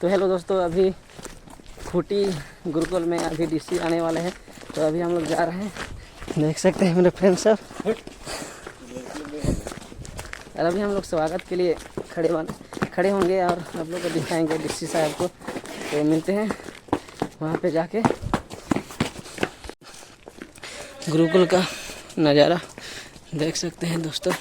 तो हेलो दोस्तों, अभी खूटी गुरुकुल में अभी डीसी आने वाले हैं, तो अभी हम लोग जा रहे हैं। देख सकते हैं मेरे फ्रेंड सब। और अभी हम लोग स्वागत के लिए खड़े होंगे और आप लोग को दिखाएंगे डीसी साहब को। तो मिलते हैं वहाँ पे जाके। गुरुकुल का नज़ारा देख सकते हैं दोस्तों।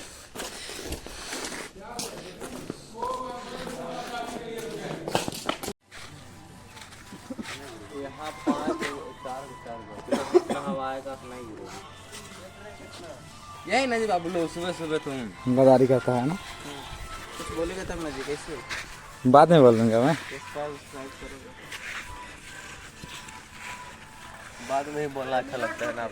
यहाँ 5-4 हवा आएगा अपना ही यही ना जी बाबू लो। सुबह सुबह तुम गदारी करता है ना, कुछ बोलेगा तब ना जी। कैसे बाद में बोल दूंगा मैं। बाद में ही बोलना अच्छा लगता है ना।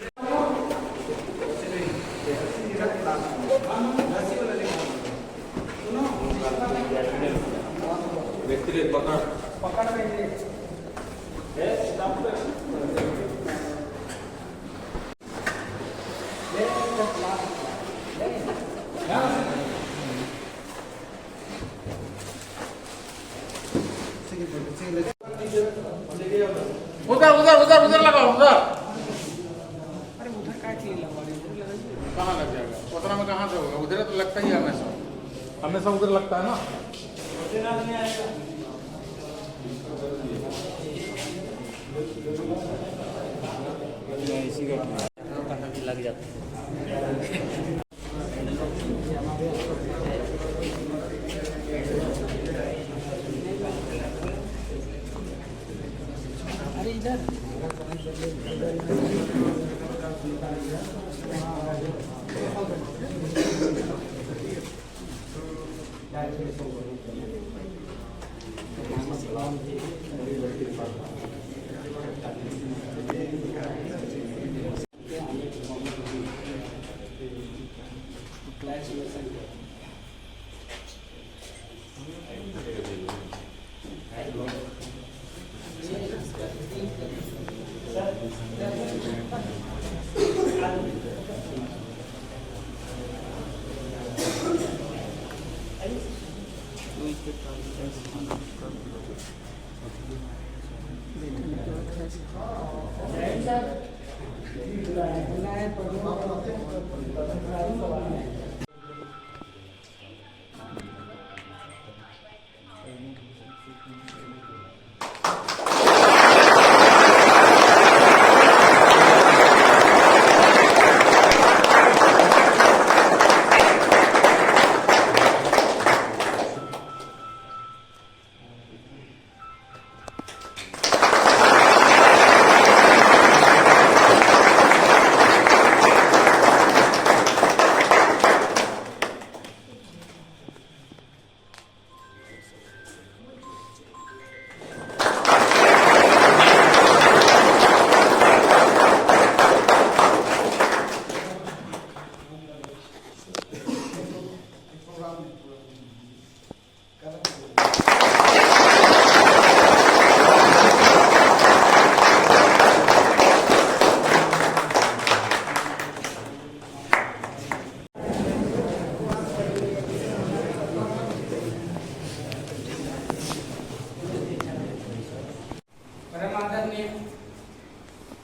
उधर उधर उधर उधर लगाओ उधर। अरे उधर क्या चीज लगा रहे? कहाँ लग जाएगा? उतना में कहाँ से होगा? उधर तो लगता ही है हमेशा उधर लगता है ना। इसी का लग जाता है। अरे इधर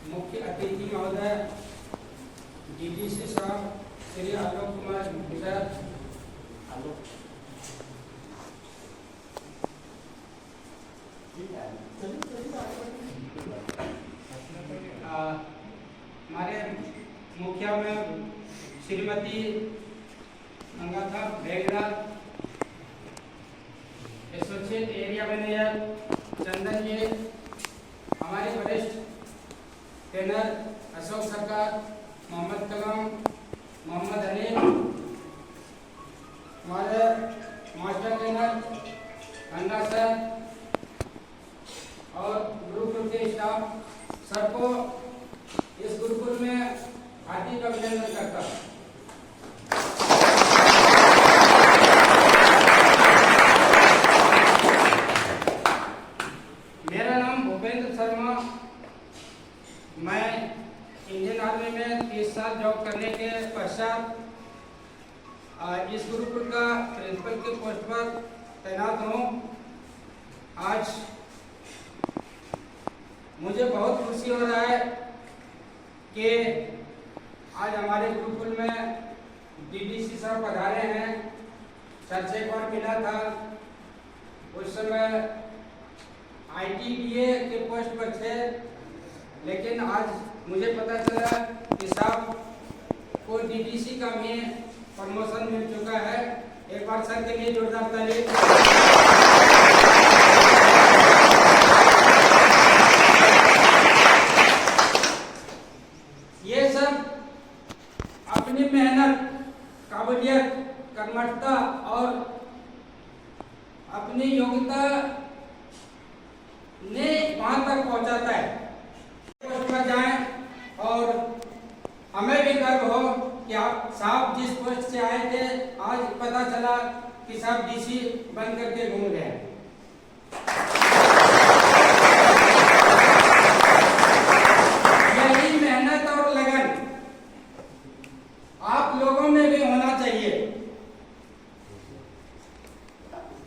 मुख्य अतिथि महोदय डीडीसी साहब श्री आलोक कुमार सर, हमारे मुखिया में श्रीमती मंगाथा भेगड़ा, एसोसिएट एरिया मैनेजर चंदन जी, हमारे वरिष्ठ ट्रेनर अशोक सरकार, मोहम्मद कलाम, मोहम्मद अलीम, हमारे मास्टर ट्रेनर खन्ना सर और गुरुकुल के स्टाफ सबको इस गुरुकुल में हार्दिक अभिनंदन करता हूँ। मेरा नाम भूपेंद्र शर्मा। मैं इंडियन आर्मी में 30 साल जॉब करने के पश्चात इस गुरुकुल का प्रिंसिपल के पोस्ट पर तैनात हूँ। आज मुझे बहुत खुशी हो रहा है कि आज हमारे गुरुकुल में डीडीसी सर पधारे हैं। सर से एक बार मिला था, उस समय ITDA के पोस्ट पर थे, लेकिन आज मुझे पता चला कि साहब को DDC का भी प्रमोशन मिल चुका है। एक बार सर के लिए जोरदार ताली। ये सब अपनी मेहनत, काबिलियत, कर्मठता और अपनी योग्यता ने वहां तक पहुंचाता है। पोस्ट पर जाएं और हमें भी गर्व हो कि आप साहब जिस पोस्ट से आए थे, आज पता चला कि साहब DC बन करके घूम रहे हैं। यही मेहनत और लगन आप लोगों में भी होना चाहिए।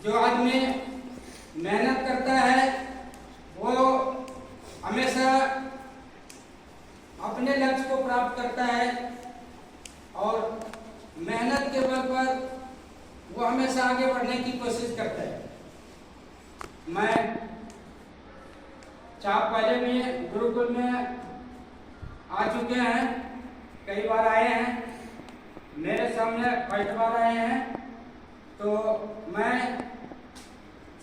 जो आदमी मेहनत करता है वो हमेशा अपने लक्ष्य को प्राप्त करता है और मेहनत के बल पर वो हमेशा आगे बढ़ने की कोशिश करता है। मैं चाप पहले भी गुरुकुल में आ चुके हैं, कई बार आए हैं, मेरे सामने फर्स्ट बार आए हैं, तो मैं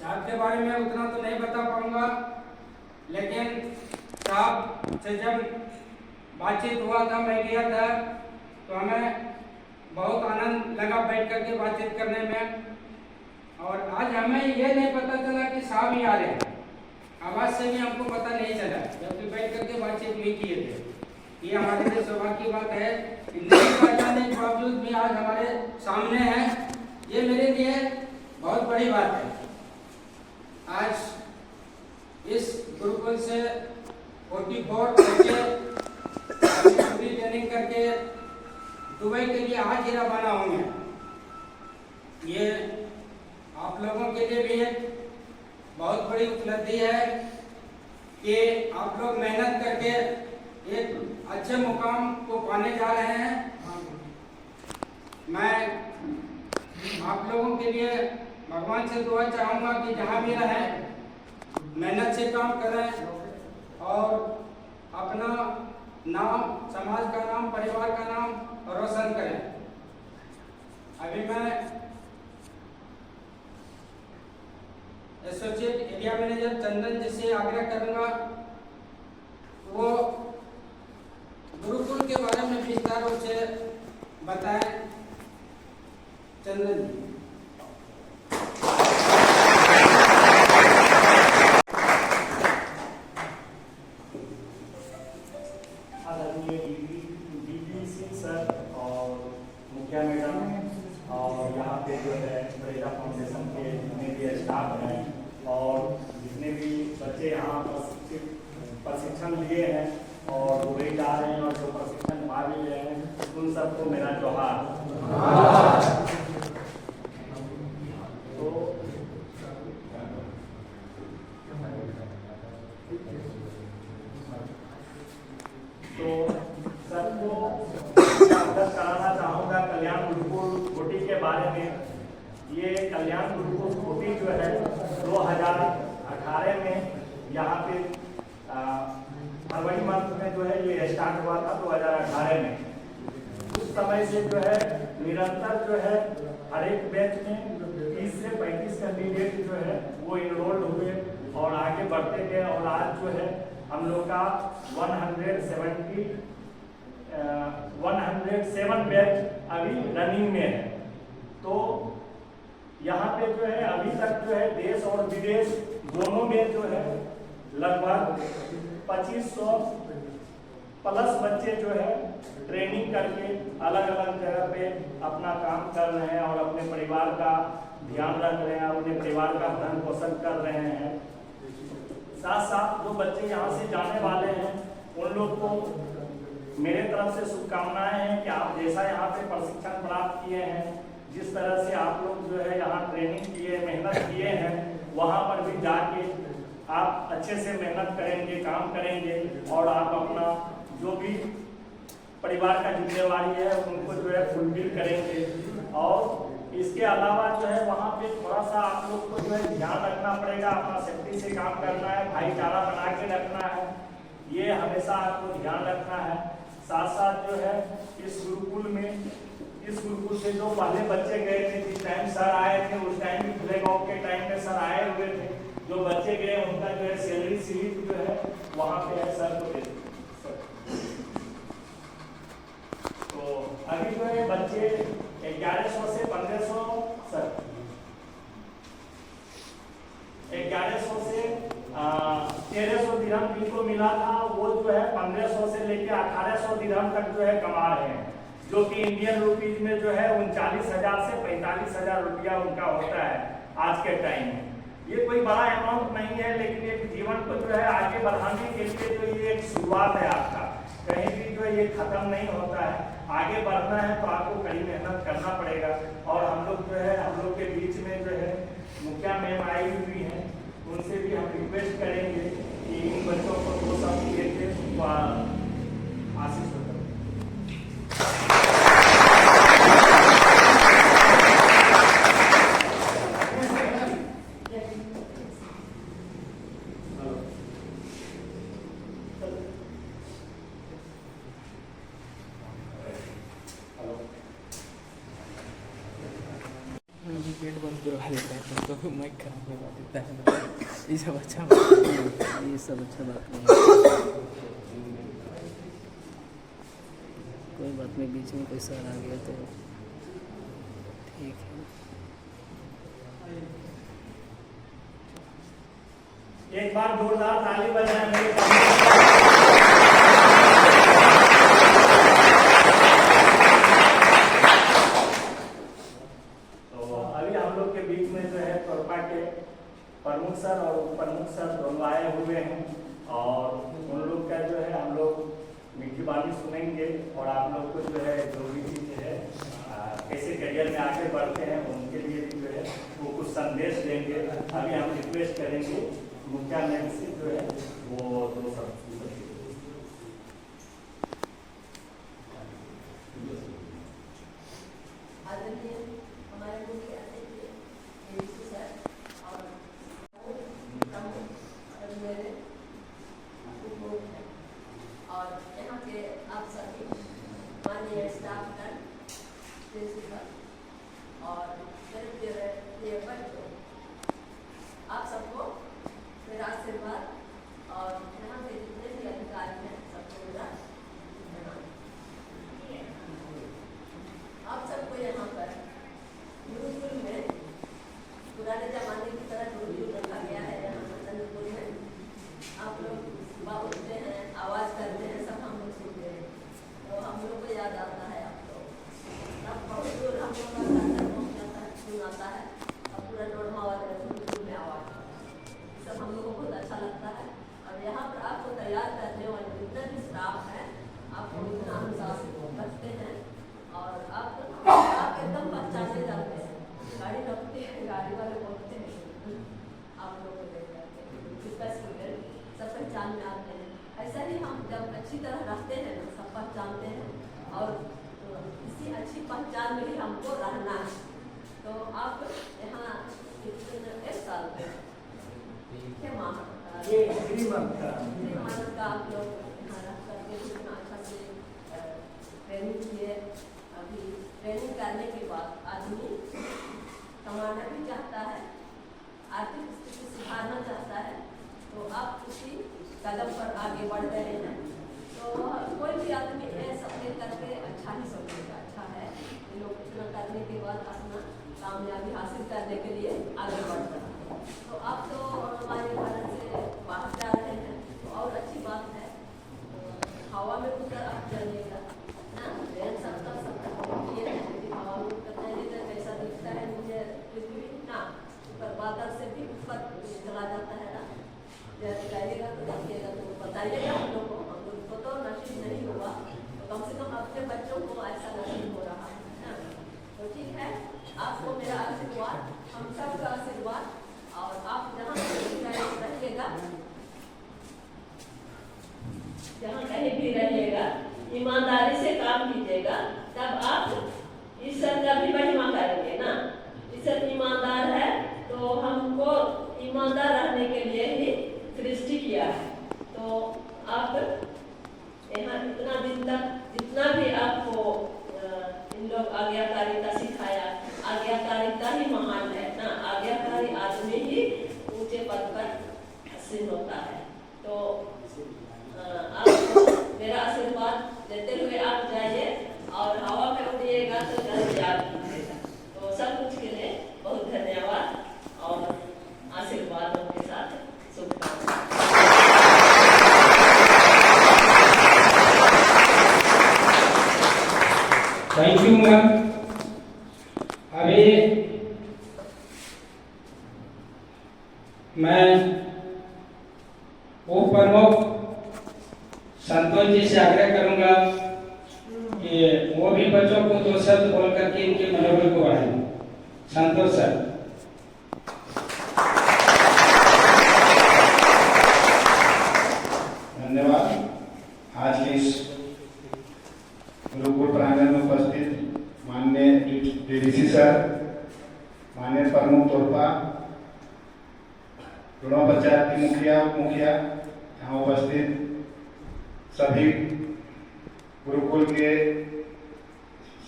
चाप के बारे में उतना तो नहीं बता पाऊंगा, लेकिन साहब से जब बातचीत हुआ था, मैं गया था, तो हमें बहुत आनंद लगा बैठ करके बातचीत करने में। और आज हमें ये नहीं पता चला कि साहब ही आ रहे हैं, आवाज़ से भी हमको पता नहीं चला, जबकि बैठ करके बातचीत भी किए थे। ये हमारे लिए सौभाग्य की बात है, नहीं पहचानने के बावजूद भी आज हमारे सामने हैं, ये मेरे लिए बहुत बड़ी बात है। आज इस गुरुकुल से 44 बच्चे पूरी ट्रेनिंग करके दुबई के लिए आज ही रवाना होंगे। ये आप लोगों के लिए भी एक बहुत बड़ी उपलब्धि है कि आप लोग मेहनत करके एक अच्छे मुकाम को पाने जा रहे हैं। मैं आप लोगों के लिए भगवान से दुआ चाहूँगा कि जहाँ भी रहें मेहनत से काम करें और अपना नाम, समाज का नाम, परिवार का नाम रोशन करें। अभी मैं एसोसिएट एरिया मैनेजर चंदन जी से आग्रह करूंगा, वो गुरुकुल के बारे में विस्तार रूप से बताएं। चंदन जी। आदरणीय DDC सर और मुखिया मैडम और यहाँ पे जो है प्रेरणा फाउंडेशन के जितने भी स्टाफ हैं और जितने भी बच्चे यहाँ प्रशिक्षण लिए हैं और दुबई जा रहे हैं और जो प्रशिक्षण पा भी रहे हैं, उन सबको मेरा जोहार। तो सबको अवगत कराना चाहूँगा कल्याण गुरुकुल घोटी के बारे में। ये कल्याण गुरुकुल घोटी जो है 2018 में यहाँ पे फरवरी मंथ में जो है ये स्टार्ट हुआ था 2018 में। उस समय से जो है निरंतर जो है हर एक बैच में 30 से 35 कैंडिडेट जो है वो इनरोल्ड हुए और आगे बढ़ते गए और आज जो है हम लोग का 107 बैच अभी रनिंग में है। तो यहाँ पे जो है अभी तक जो है देश और विदेश दोनों में जो है लगभग 2500 प्लस बच्चे जो है ट्रेनिंग करके अलग अलग जगह पे अपना काम कर रहे हैं और अपने परिवार का ध्यान रख रहे हैं और अपने परिवार का भरण पोषण कर रहे हैं। साथ साथ जो बच्चे यहाँ से जाने वाले हैं उन लोग को मेरे तरफ से शुभकामनाएं हैं कि आप जैसा यहाँ पे प्रशिक्षण प्राप्त किए हैं, जिस तरह से आप लोग जो है यहाँ ट्रेनिंग किए, मेहनत किए हैं, वहाँ पर भी जाके आप अच्छे से मेहनत करेंगे, काम करेंगे और आप अपना जो भी परिवार का जिम्मेवारी है उनको जो है फुलफिल करेंगे। और इसके अलावा जो है वहाँ पे थोड़ा सा आप लोग को जो है ध्यान रखना पड़ेगा, अपना सेफ्टी से काम करना है, भाईचारा बना के रखना है, ये हमेशा आपको ध्यान रखना है। साथ साथ जो है इस गुरुकुल से जो पहले बच्चे गए थे, जिस टाइम सर आए थे उस टाइम भी फ्लैग ऑफ के टाइम में सर आए हुए थे, जो बच्चे गए उनका जो है सैलरी स्लिप जो है वहाँ पे है सर को दे दीजिए। तो अभी जो है बच्चे 1100 से 1500 सर 1100 से 1300 दिरहम जिनको मिला था वो जो है 1500 से लेकर 1800 दिरहम तक जो है कमा रहे हैं, जो कि इंडियन रुपीज में जो है 39,000 से 45,000 रुपया उनका होता है आज के टाइम में। ये कोई बड़ा अमाउंट नहीं है, लेकिन एक जीवन को जो है आगे बढ़ाने के लिए जो ये एक शुरुआत है आपका, कहीं भी जो ये खत्म नहीं होता है। आगे बढ़ना है तो आपको कड़ी मेहनत करना पड़ेगा। और हम लोग जो है हम लोग के बीच में जो है मुखिया मैम आई हुई हैं, उनसे भी हम रिक्वेस्ट करेंगे कि इन बच्चों को 2 साल देते आशीष होता पेट बंद करवा देता है तो माइक खराब करवा देता है। ये सब अच्छा बात नहीं है, ये सब अच्छा बात नहीं है। कोई बात नहीं, बीच में कोई सर आ गया तो ठीक है। एक बार जोरदार ताली बजाएं मेरे प्रमुख सर और उप प्रमुख सर दोनों आए हुए हैं और उन लोग का जो है हम लोग मीठी बानी सुनेंगे और आप लोग को जो है जो भी चीज़ है कैसे करियर में आगे बढ़ते हैं उनके लिए भी जो है वो कुछ संदेश देंगे। अभी हम रिक्वेस्ट करेंगे मुखिया मैम से जो है वो 2 शब्द आप सबको मेरा आशीर्वाद और यहाँ के जितने भी अधिकारी हैं सबको मेरा आप सबको यहाँ पर गुरुकुल में पुराने जमाने की तरह गुरुकुल रखा गया है। यहाँ नंदपुर में आप लोग सुबह उठते हैं, आवाज़ करते हैं, सब हम लोग सुनते हैं तो हम लोग को याद आता है। आप लोग तब बहुत दूर हम लोग का पहुँच जाता है, सुन आता है और पूरा नोरमा वाले में आवाज़ सब हम लोगों को बहुत अच्छा लगता है। और यहाँ पर आपको तैयार करने वाले जितने भी स्टाफ हैं आपको इतना अनुशासित रखते हैं और आप एकदम पहचाने जाते हैं। गाड़ी रखते हैं, गाड़ी वाले बोलते हैं आप लोग को देख करके इसका स्टूडेंट सब पहचान में आते हैं। ऐसा ही हम जब अच्छी तरह रखते हैं ना सब पहचानते हैं और इसी अच्छी पहचान में ही हमको रहना है। तो आप यहाँ 1 साल का आप लोग यहाँ रख करके इतना अच्छा से ट्रेनिंग किए। अभी ट्रेनिंग करने के बाद आदमी कमाना भी चाहता है, आर्थिक स्थिति सुधारना चाहता है, तो आप उसी कदम पर आगे बढ़ रहे हैं। तो कोई भी आदमी सब करके अच्छा ही समझेगा। अच्छा है ये लोग इतना करने के बाद अपना कामयाबी हासिल करने के लिए आगे बढ़ रहा है। तो आप तो हमारे भारत से बाहर जा रहे हैं तो और अच्छी बात है। हवा में उतर आप चलिएगा ना, ट्रेन सबका ये है कि हवा में उतरना है कैसा दिखता है मुझे पृथ्वी ना ऊपर बादल से भी ऊपर चला जाता है ना। जैसे जाइएगा तो देखिएगा तो बताइएगा हम लोग को तो नसीब नहीं हुआ तो कम से कम अपने बच्चों को ऐसा नसीब हो रहा है ना। तो ठीक है, आपको मेरा आशीर्वाद, हम सबका आशीर्वाद और आप जहाँ रहिएगा ईमानदार रहने के लिए ही सृष्टि किया है। तो आप यहाँ इतना दिन तक जितना भी आपको इन लोग आज्ञाकारिता सिखाया, आज्ञाकारिता ही महान है ना, आज्ञाकारी आदमी ही ऊंचे पद पर हासिल होता है। तो आपको मेरा आशीर्वाद देते हुए आप जाइए और हवा में उड़िएगा तो घर याद कीजिएगा। तो सब कुछ के लिए बहुत धन्यवाद और आशीर्वादों के साथ शुभकामनाएं। Thank you ma'am. अभी मैं उप प्रमुख संतोष जी से आग्रह करूंगा कि वो भी बच्चों को 2 शब्द बोल करके इनके मनोबल को बढ़ाएं। संतोष सर। धन्यवाद। आज के इस गुरुकुल प्रांगण में उपस्थित माननीय डीडीसी सर, माननीय प्रमुख तोरपा, गुणा पंचायत की मुखिया उप मुखिया, यहाँ उपस्थित सभी गुरुकुल के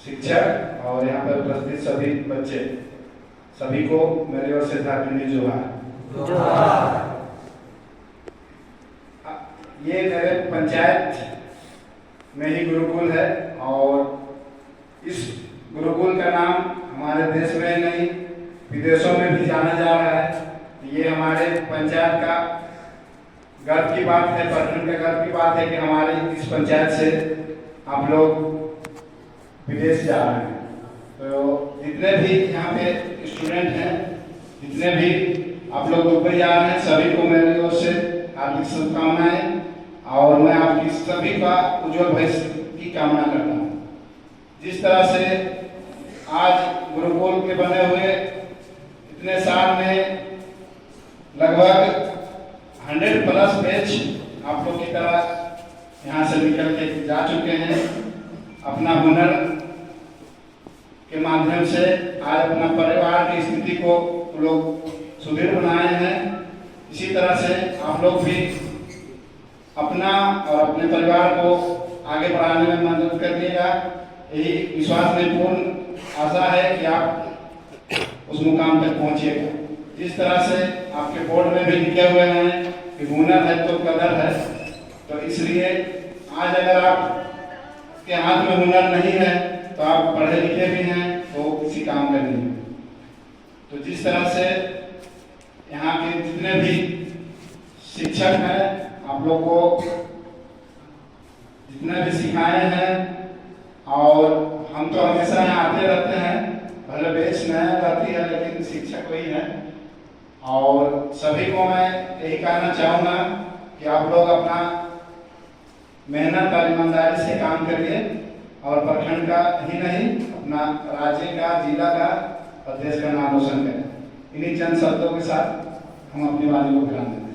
शिक्षक और यहाँ पर उपस्थित सभी बच्चे, सभी को मेरी ओर से धार्मिक जोहार। ये मेरे पंचायत में ही गुरुकुल है और इस गुरुकुल का नाम हमारे देश में नहीं विदेशों में भी जाना जा रहा है। ये हमारे पंचायत का गर्व की बात है, प्रखंड का गर्व की बात है कि हमारे इस पंचायत से आप लोग विदेश जा रहे हैं। तो जितने भी यहाँ पे स्टूडेंट हैं, जितने भी आप लोग दुबई जा रहे हैं, सभी को मेरी ओर से हार्दिक शुभकामनाएं और मैं आपकी सभी का उज्जवल भविष्य की कामना करता हूँ। जिस तरह से आज गुरुकुल के बने हुए इतने साल में लगभग 100+ बैच आप लोग की तरह यहाँ से निकल के जा चुके हैं। अपना हुनर के माध्यम से आज अपना परिवार की स्थिति को लोग सुदृढ़ बनाए हैं। इसी तरह से आप लोग भी अपना और अपने परिवार को आगे बढ़ाने में मदद करिएगा। यही विश्वास में पूर्ण आशा है कि आप उस मुकाम तक पहुंचिएगा। जिस तरह से आपके बोर्ड में भी लिखे हुए हैं कि हुनर है तो कदर है, तो इसलिए आज अगर आप के हाथ में हुनर नहीं है तो आप पढ़े लिखे भी हैं तो किसी काम का नहीं। तो जिस तरह से यहाँ के जितने भी शिक्षक हैं, आप लोग को जितने भी सिखाए हैं, और हम तो हमेशा यहाँ आते रहते हैं, भले बेच नया रहती है लेकिन शिक्षक वही है। और सभी को मैं यही कहना चाहूँगा कि आप लोग अपना मेहनत और ईमानदारी से काम करिए और प्रखंड का ही नहीं अपना राज्य का, जिला का और देश का नाम रोशन करें। इन्हीं चंद शब्दों के साथ हम अपनी वाणी को ध्यान देते हैं।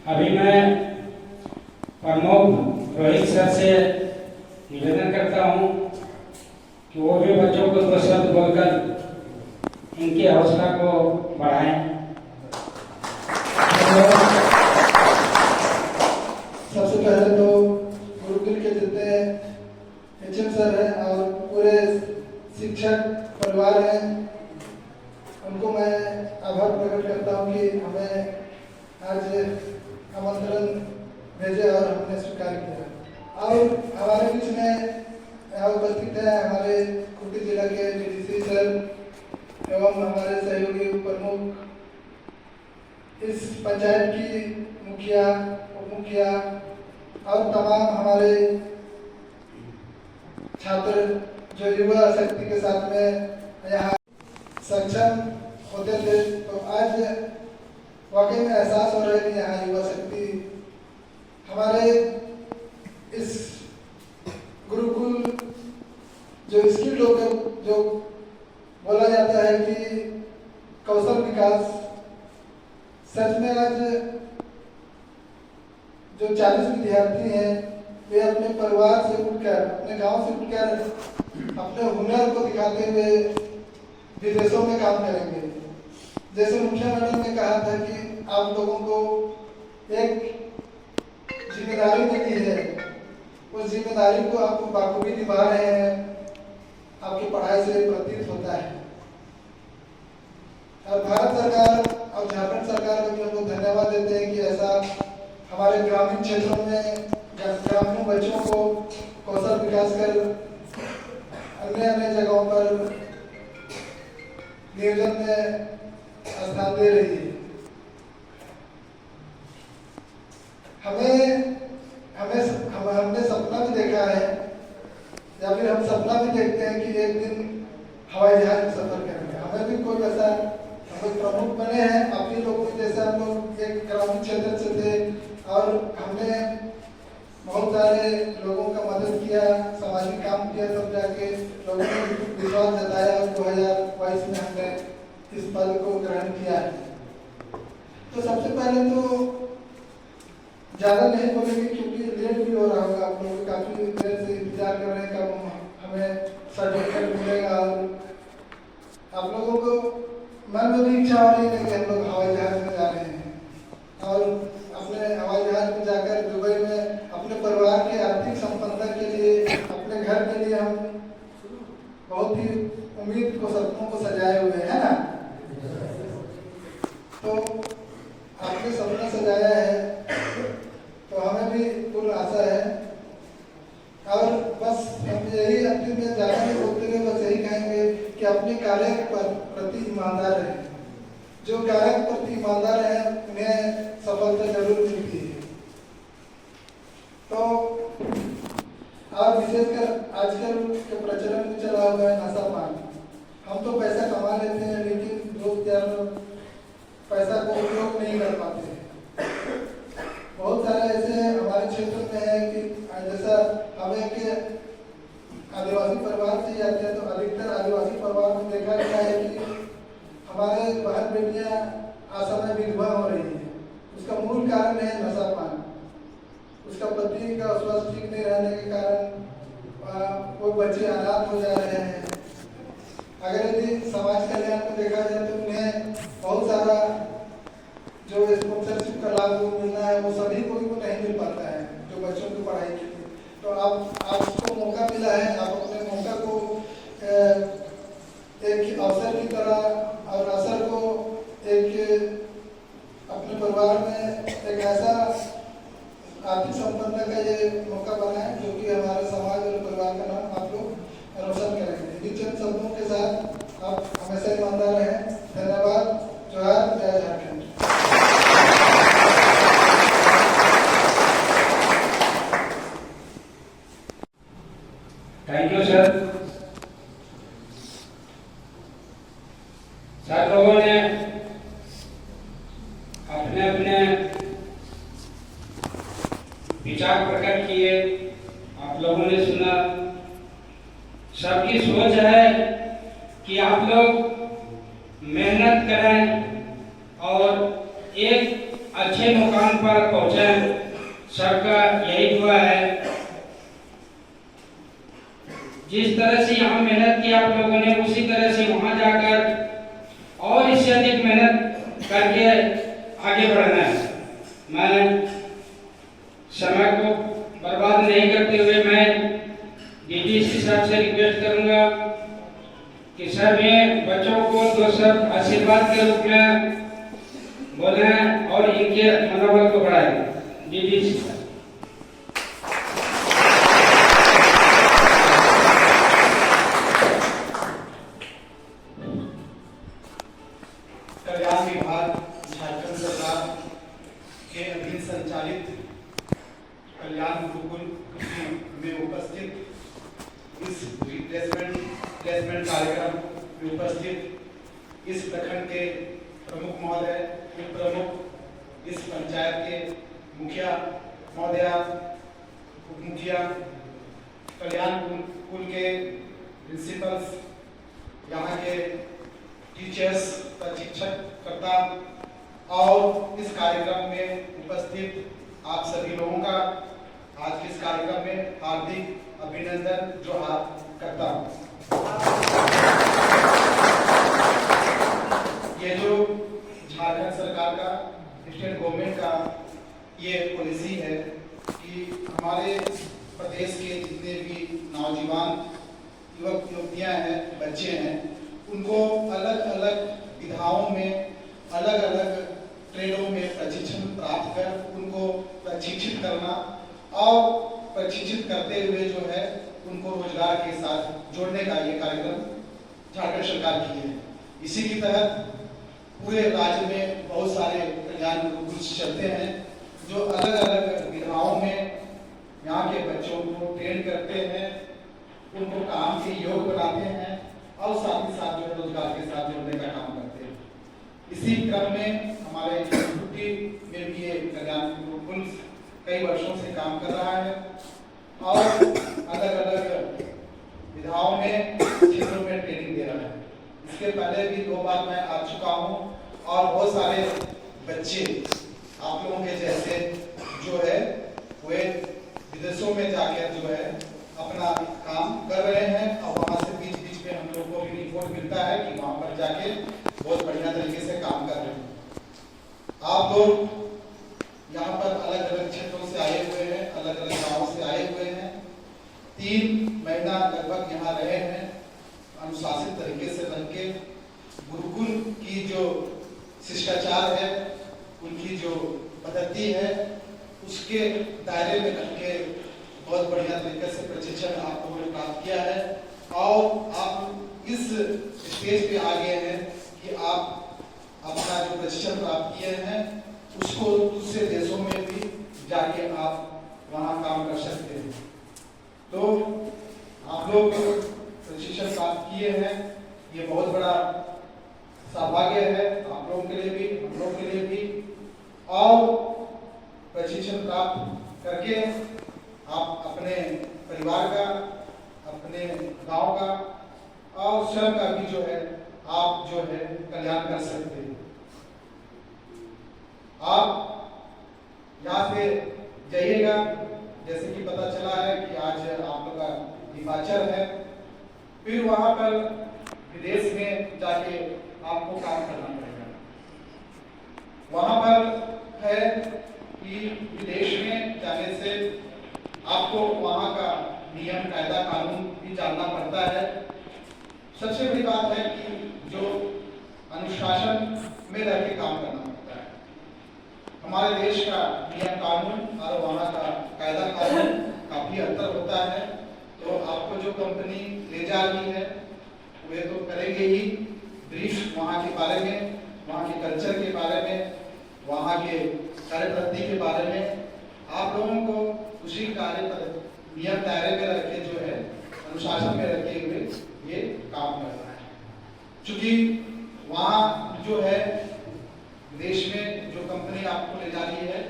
अभी मैं प्रमुख रोहित सर से निवेदन करता हूँ कि वो भी बच्चों को 2 शब्द बोलकर इनके हौसला को बढ़ाएं। सबसे पहले तो गुरुकुल के जितने एचएम सर हैं और पूरे शिक्षक परिवार हैं, उनको मैं आभार प्रकट करता हूँ कि हमें आज आमंत्रण भेजे और हमने स्वीकार किया। और हमारे बीच में यहाँ उपस्थित है हमारे खूंटी जिला के डीडीसी सर एवं हमारे सहयोगी प्रमुख, इस पंचायत की मुखिया, उप मुखिया और तमाम हमारे छात्र जो युवा शक्ति के साथ में यहाँ सक्षम होते थे। तो आज वाकई में एहसास हो रहा है कि यहाँ युवा शक्ति हमारे इस गुरुकुल जो स्किल होकर जो बोला जाता है कि कौशल विकास, सच में आज जो 40 विद्यार्थी हैं वे अपने परिवार से उठकर, अपने गांव से उठकर अपने हुनर को दिखाते हुए विदेशों में काम करेंगे। जैसे मुखिया मैडम ने कहा था कि आप लोगों को एक जिम्मेदारी मिली है, उस जिम्मेदारी को आप बाखूबी निभा रहे हैं, आपकी पढ़ाई से प्रतीत होता है। और भारत सरकार और झारखंड सरकार को भी हम लोग धन्यवाद देते हैं कि ऐसा हमारे ग्रामीण क्षेत्रों में ग्रामीण बच्चों को कौशल विकास कर अन्य अन्य जगहों पर नियोजन में स्थान दे रही है। हमने सपना भी देखा है, या फिर हम सपना भी देखते हैं कि एक दिन हवाई जहाज में सफर करेंगे। हमें भी कोई ऐसा, हम लोग प्रमुख बने हैं अपने लोगों के जैसे, हम लोग एक ग्रामीण क्षेत्र से थे और हमने बहुत सारे लोगों का मदद किया, सामाजिक काम किया, तब जाके लोगों ने विश्वास जताया और 2022 में हमने इस पद को ग्रहण किया है। तो सबसे पहले तो ज़्यादा नहीं बोलेंगे क्योंकि लेट भी हो रहा होगा, आप लोग काफ़ी देर से इंतजार कर रहे हैं कब हमें सर्टिफिकेट मिलेगा। और आप लोगों को मन में भी इच्छा हो रही है कि हम लोग हवाई जहाज में जा रहे हैं और अपने हवाई जहाज में जाकर दुबई में अपने परिवार के आर्थिक संपन्नता के लिए, अपने घर के लिए हम बहुत ही उम्मीद को, सपनों को सजाए हुए हैं ना। तो आपने सपना सजाया है तो हमें भी पूर्ण आशा है। और बस हम यही अंतिम में ज़्यादा नहीं बोलते हुए बस यही कहेंगे कि अपने कार्य के प्रति ईमानदार रहें। जो कार्य के प्रति ईमानदार हैं उन्हें सफलता जरूर मिलती है। तो और विशेषकर आजकल के प्रचलन में चला हुआ है नशा पान। हम तो पैसा कमा लेते हैं लेकिन दोस्त यार पैसा को उपयोग नहीं कर पाते हैं। बहुत सारे ऐसे हमारे क्षेत्र में है कि जैसा हम एक आदिवासी परिवार से आते हैं तो अधिकतर आदिवासी परिवार में देखा गया है कि हमारे बहन बेटियां असमय विधवा हो रही है। उसका मूल कारण है नशा पान। उसका पति का स्वास्थ्य ठीक नहीं रहने के कारण कोई बच्चे अनाथ हो जा रहे हैं। अगर यदि समाज कल्याण को देखा जाए तो उन्हें बहुत सारा जो स्पॉन्सरशिप का लाभ मिलना है वो सभी को नहीं मिल पाता है, जो बच्चों की पढ़ाई के लिए। तो आपको मौका मिला है, आप अपने मौका को एक अवसर की तरह और असर को एक अपने परिवार में एक ऐसा आर्थिक संपन्नता का ये मौका बना है जो कि हमारे समाज और परिवार का नाम आप लोग रोशन करेंगे। इन चंद शब्दों के साथ आप हमेशा ईमानदार रहें। धन्यवाद। जोहार, जय Jharkhand. Thank you sir. Sir लोगों ने अपने अपने विचार प्रकट किए, आप लोगों ने सुना। सबकी सोच है कि आप लोग मेहनत करें और एक अच्छे मुकाम पर पहुंचे। सबका यही दुआ है। जिस तरह से यहाँ मेहनत की आप लोगों ने, उसी तरह से वहां जाकर और इससे अधिक मेहनत करके आगे बढ़ना है। मैं समय को बर्बाद नहीं करते हुए मैं डीडीसी साहब से रिक्वेस्ट करूंगा कि सभी बच्चों को दो शब्द आशीर्वाद के रूप में बोलें और इनके मनोबल को बढ़ाएं। डीडीसी साहब। कल्याण विभाग झारखंड सरकार के अधीन संचालित कल्याण गुरुकुल में उपस्थित इस प्लेसमेंट कार्यक्रम में उपस्थित इस प्रखंड के प्रमुख महोदय, उप प्रमुख, इस पंचायत के मुखिया महोदया, उप मुखिया, कल्याण गुरुकुल के प्रिंसिपल्स, यहाँ के टीचर्स, प्रशिक्षककर्ता और इस कार्यक्रम में उपस्थित आप सभी लोगों का आज के इस कार्यक्रम में हार्दिक अभिनंदन जोहार करता हूँ। ये जो झारखंड सरकार का, स्टेट गवर्नमेंट का ये पॉलिसी है कि हमारे प्रदेश के जितने भी नौजवान युवक युवतियां हैं, बच्चे हैं, उनको अलग अलग विधाओं में, अलग अलग ट्रेडों में प्रशिक्षण प्राप्त कर उनको प्रशिक्षित करना और प्रशिक्षित करते हुए जो है उनको रोजगार के साथ जोड़ने का ये कार्यक्रम झारखंड सरकार की है। इसी के तहत पूरे राज्य में बहुत सारे कल्याण गुरुकुल चलते हैं जो अलग अलग विधाओं में यहाँ के बच्चों को ट्रेन करते हैं, उनको काम के योग बनाते हैं और साथ ही साथ जो है रोजगार के साथ जोड़ने का काम करते हैं। इसी क्रम में हमारे यूपी में भी ये कल्याण गुरुकुल कई वर्षों से काम कर रहा है और अलग अलग विधाओं में क्षेत्रों में ट्रेनिंग दे रहा है। इसके पहले भी 2 बार मैं आ चुका हूँ और बहुत सारे बच्चे आप लोगों के जैसे जो है वे विदेशों में जाकर जो है अपना काम कर रहे हैं और वहाँ से बीच बीच में हम लोग को भी रिपोर्ट मिलता है कि वहाँ पर जाके बहुत बढ़िया तरीके से काम कर रहे हैं। आप लोग यहाँ पर अलग अलग क्षेत्रों से आए हुए हैं, अलग अलग गाँव से आए हुए हैं, 3 महीना लगभग यहाँ रहे हैं, अनुशासित तरीके से रह के गुरुकुल की जो शिष्टाचार है, उनकी जो पद्धति है, उसके दायरे में रह के बहुत बढ़िया तरीके से प्रशिक्षण आप लोगों ने प्राप्त किया है और आप इस स्टेज पे आ गए हैं कि आप अपना जो प्रशिक्षण प्राप्त किए हैं उसको दूसरे देशों में भी जाके आप वहाँ काम कर सकते हैं। तो आप लोग प्रशिक्षण प्राप्त किए हैं, ये बहुत बड़ा सौभाग्य है आप लोगों के लिए भी, हम लोग के लिए भी। और प्रशिक्षण प्राप्त करके आप अपने परिवार का, अपने गांव का और स्वयं का भी जो है आप जो है कल्याण कर सकते हैं। आप यहाँ से जाइएगा, जैसे कि पता चला है कि आज आप लोग का डिपार्चर है, फिर वहाँ पर विदेश में जाके आपको काम करना पड़ेगा। वहाँ पर है कि विदेश में जाने से आपको वहाँ का नियम, कायदा, कानून भी जानना पड़ता है। सबसे बड़ी बात है कि जो अनुशासन में रह के काम करना पड़ता है। हमारे देश का नियम कानून और वहाँ का कायदा कानून काफी अंतर होता है। तो आपको जो कंपनी ले जा रही है वे तो करेंगे ही ब्रीफ वहाँ के बारे में, वहाँ के कल्चर के बारे में, वहाँ के कार्य पद्धति के बारे में। आप लोगों को उसी कार्य नियम दायरे में रख के जो है अनुशासन में रखे हुए ये काम करना है। क्योंकि वहाँ जो है विदेश में जो कंपनी आपको ले जा रही है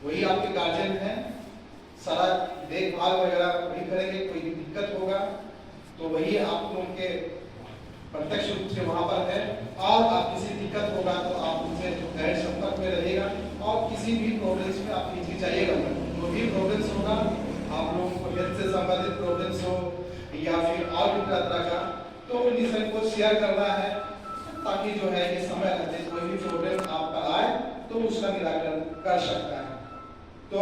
वही आपके गार्जियन हैं, सारा देखभाल वगैरह वही करेंगे। कोई भी दिक्कत होगा तो वही आपको उनके प्रत्यक्ष रूप से वहाँ पर है और आप किसी दिक्कत होगा तो आप उनसे जो गैर संपर्क में रहेगा और किसी भी प्रॉब्लम्स में आप हिचकिचाइएगा। जो भी प्रॉब्लम्स होगा, आप लोगों को हेल्थ से संबंधित प्रॉब्लम्स हो या फिर और भी तरह का, तो उन्हीं सबको शेयर करना है ताकि जो है ये समय रहते कोई भी प्रॉब्लम आप पर आए तो उसका निराकरण कर सकता है। तो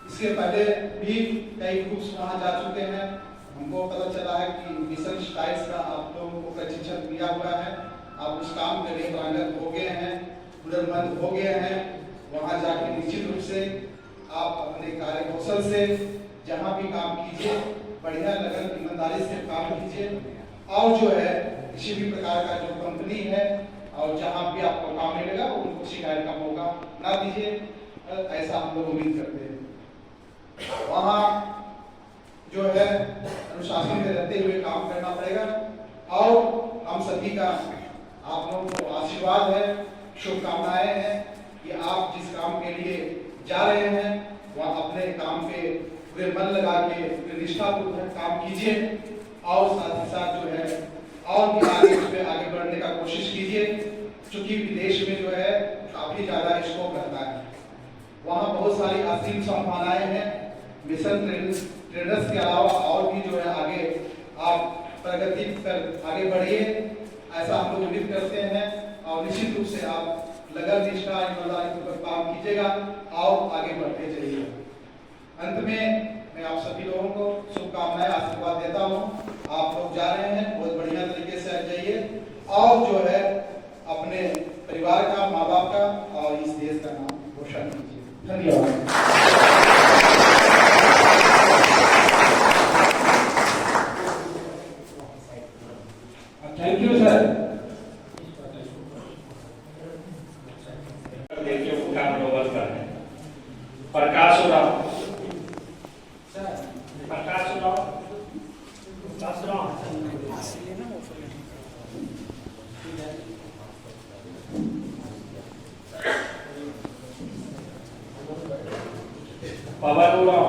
इसके पहले भी कई ग्रुप्स वहाँ जा चुके हैं। हमको पता चला है कि मिशन स्टाइल्स का आप लोगों को प्रशिक्षण दिया हुआ है, आप उस काम के लिए प्रांगत हो गए हैं, हुनरमंद हो गए हैं। वहाँ जाके निश्चित रूप से आप अपने कार्य कौशल से जहाँ भी काम कीजिए, बढ़िया लगन ईमानदारी से काम कीजिए और जो है किसी भी प्रकार का जो कंपनी है और जहाँ भी आपको काम मिलेगा उनको शिकायत का मौका ना दीजिए, ऐसा हम लोग उम्मीद करते हैं। वहाँ जो है अनुशासन में रहते हुए काम करना पड़ेगा और हम सभी का आप लोगों को आशीर्वाद है, शुभकामनाएं हैं कि आप जिस काम के लिए जा रहे हैं वह अपने काम पे पूरे मन लगा के पूरे निष्ठापूर्वक काम कीजिए और साथ ही साथ जो है और भी आगे बढ़ने का कोशिश कीजिए। क्योंकि विदेश में जो है काफी ज्यादा स्कोप रहता है, वहाँ बहुत सारी असीम संभावनाएं हैं। मिशन ट्रेडर्स के अलावा और भी जो है आगे आप प्रगति कर आगे बढ़िए, ऐसा हम लोग उम्मीद करते हैं। और निश्चित रूप से आप लगन निष्ठा ईमानदारी पर काम कीजिएगा और आगे बढ़ते जाइएगा। अंत में मैं आप सभी लोगों को शुभकामनाएं आशीर्वाद देता हूं। आप लोग जा रहे हैं, बहुत बढ़िया तरीके से जाइए और जो है अपने परिवार का, माँ बाप का और इस देश का नाम रोशन कीजिए। धन्यवाद। Thank you sir. देखिए वो काम नोबल कर रहे हैं। प्रकाश उराव, प्रकाश उराव, प्रकाश उराव। पवन Oraon,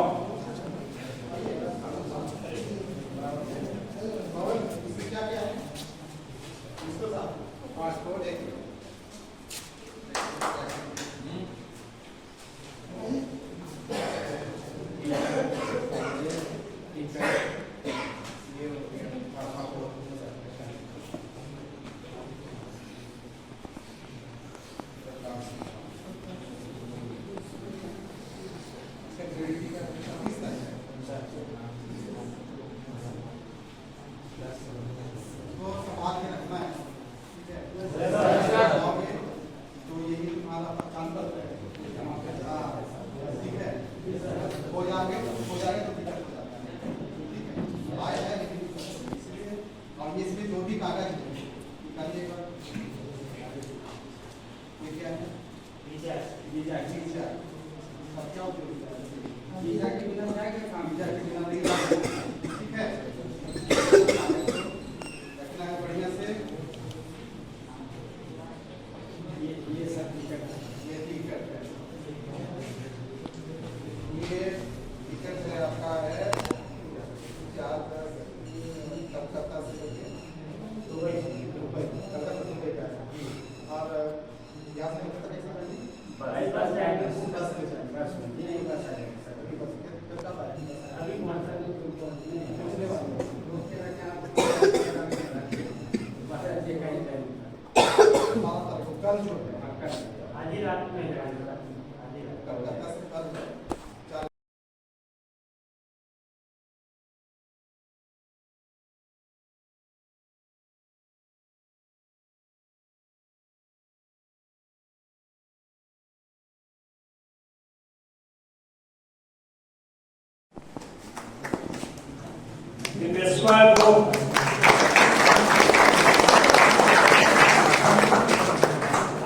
Describe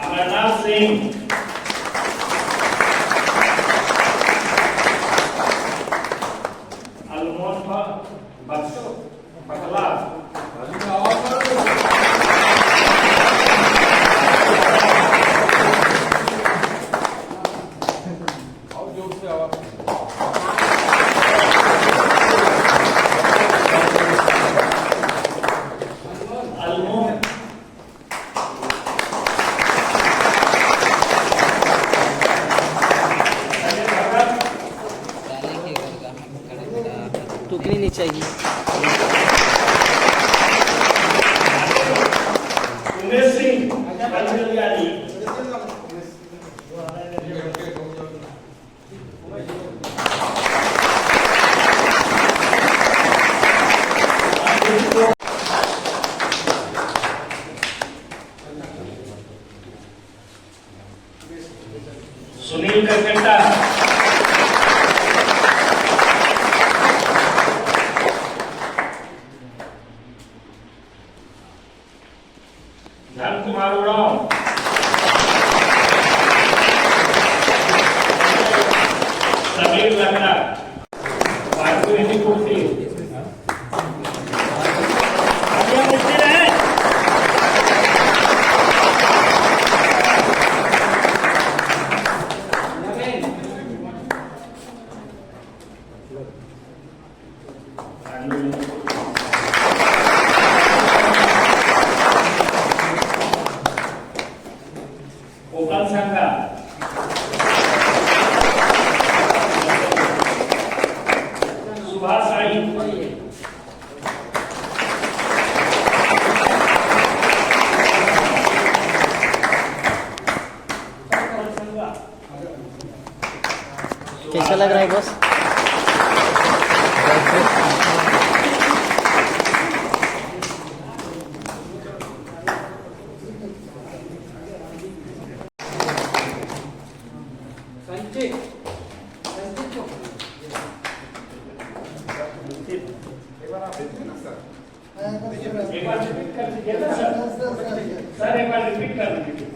Amarnath Singh, Almon Bakla, टुकड़ी नहीं चाहिए। उमेश सिंह बंजलियानी, सुनील करकट्टा, धन कुमार उराव, समीर लकड़ा, वायुनिधि कुर्ती, लग रहा है बॉस? एक बार रिपीट कर दीजिए ना सर एक बार रिपीट कर दीजिए।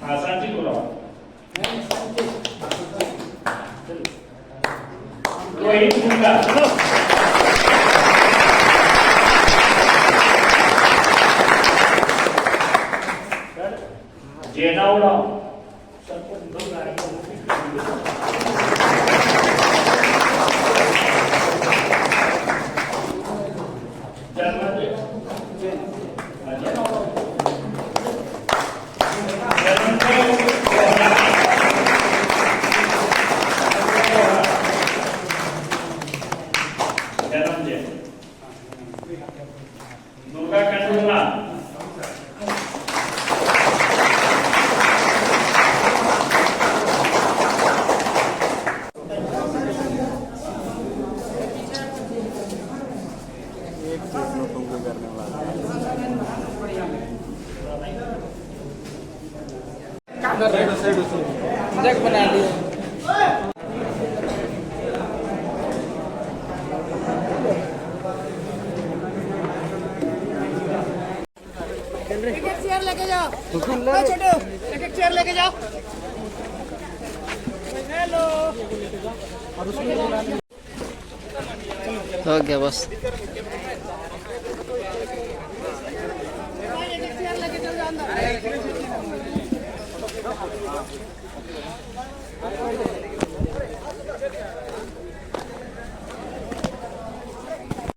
हाँ सांची बोलो। रोहित मुंडा जेना उड़ाओ सर को दो गाड़ी को रिपीट कर दीजिए। दुर्गा कंडोला जग बना लिया। चेयर लेके जाओ छोटू, एक चेयर लेके जाओ। हेलो हो गया बस। एक चेयर लेके जाओ अंदर।